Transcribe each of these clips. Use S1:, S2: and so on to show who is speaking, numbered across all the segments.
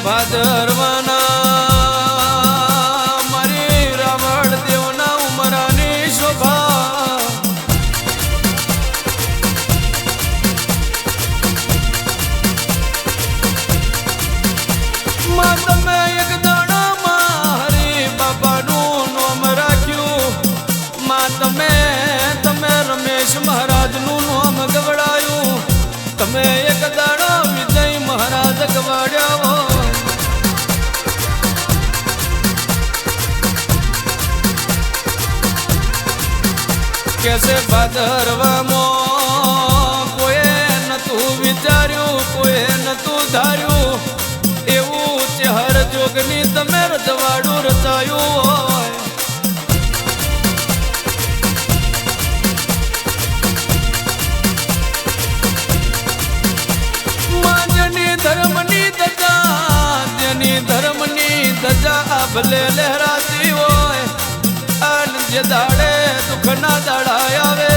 S1: ભાદરવાના મારી રાવણ દેવના ઉમરાની શોભા માં તમે એક દાડામાં હરી બાબાનું નામ રાખ્યું માં તમે રમેશ મહારાજનું નામ ગવડાયું તમે એક દાડો વિજય મહારાજ ગવાડ્યા કેસે ભાદરવામાં કોઈએ નતું વિચાર્યું કોઈએ નતું ધાર્યું એવું ચહર જોગની તમે રજવાડું રચાયું હોય માજની ધર્મની ધજા આ ભલે લહેરાતી હોય અન જે દાડે દુઃખના દાડા આવે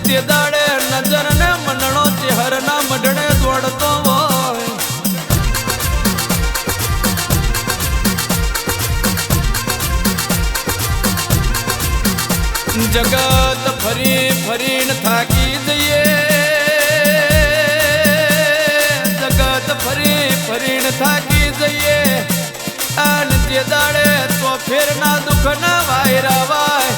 S1: તે દાડે નજર ને મનણો ચહેરના મઢણે દોડતો હોય જગત ફરી ફરીને થાકી જઈએ જગત ફરી ફરીને થાકી જઈએ અને તે દાડે તો ફેરના દુઃખના વાયરા વાય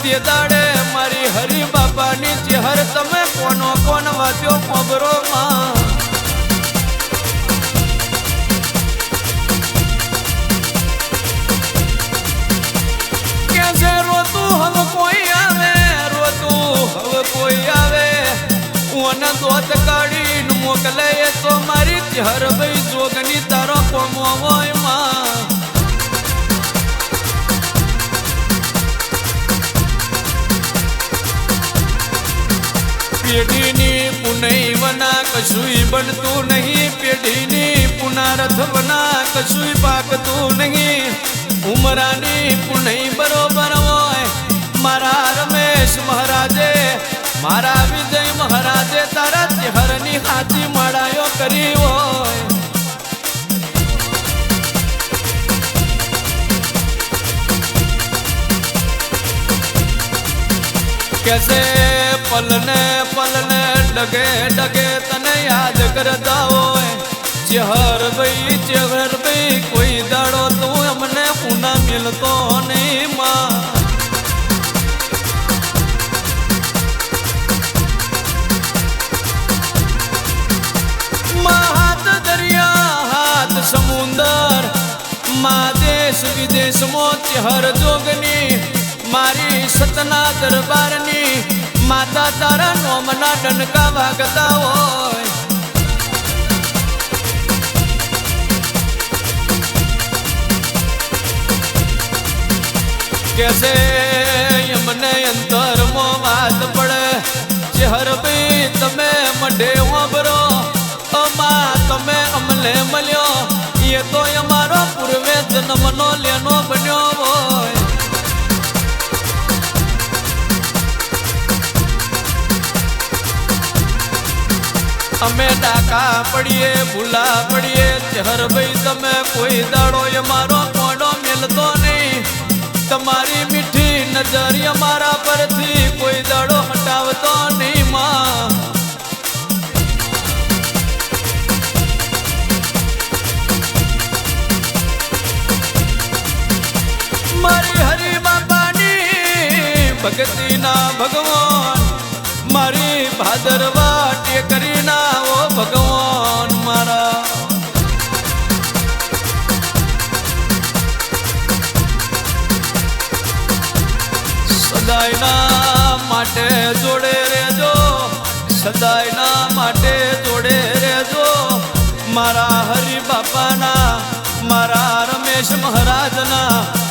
S1: તે દાડે મારી હરિ બાપાની ચહેર તમે કોનો કોણ વાંચ્યો ખબરો માં કેસે રોતું હવે કોઈ આવે ઓને દોત કાઢીને મોકલે તો મારી ચહેર ભાઈ જોગની તારો કોમો હોય માં પેઢીની પુનઈ વના કશુંય બનતું નહીં પેઢીની પુનારથ વના કશુંય પાકતું નહીં ઉમરાની પુનઈ બરોબર હોય મારા રમેશ મહારાજે મારા વિજય મહારાજે તારા ચહેરની હાથી માળાયો કરી હોય कैसे पलने पलने डगे डगे तने याद करता होए चहर भाई कोई दाड़ो तू हमने पुना मिलतो नहीं माँ हाथ दरिया हाथ समुंदर माँ देश विदेश मो चहर जोगनी मारी सतना दरबारनी माता तारा नोमना डनका वागता होय कैसे यमने अंतर मो बात पड़े चहर भाई तमे मढे वाबरो मां तमे अमले मल्यो ये तो हमारो पूर्वे जन्मनो लेनो बन्यो होय અમે ડાકા પડીએ ભૂલા પડીએ ચહર ભાઈ તમે કોઈ દાડો અમારો કોડો મેલતો નહીં તમારી મીઠી નજર અમારા પરથી કોઈ દાડો હટાવતો નહીં માં મારી હરિ બાપાની ભક્તિના ભગવાન મારી ભાદરવા ટેકરી ના ઓ ભગવાન મારા સદાયના માટે જોડે રેજો સદાયના માટે જોડે રેજો મારા હરિ બાપાના મારા રમેશ મહારાજના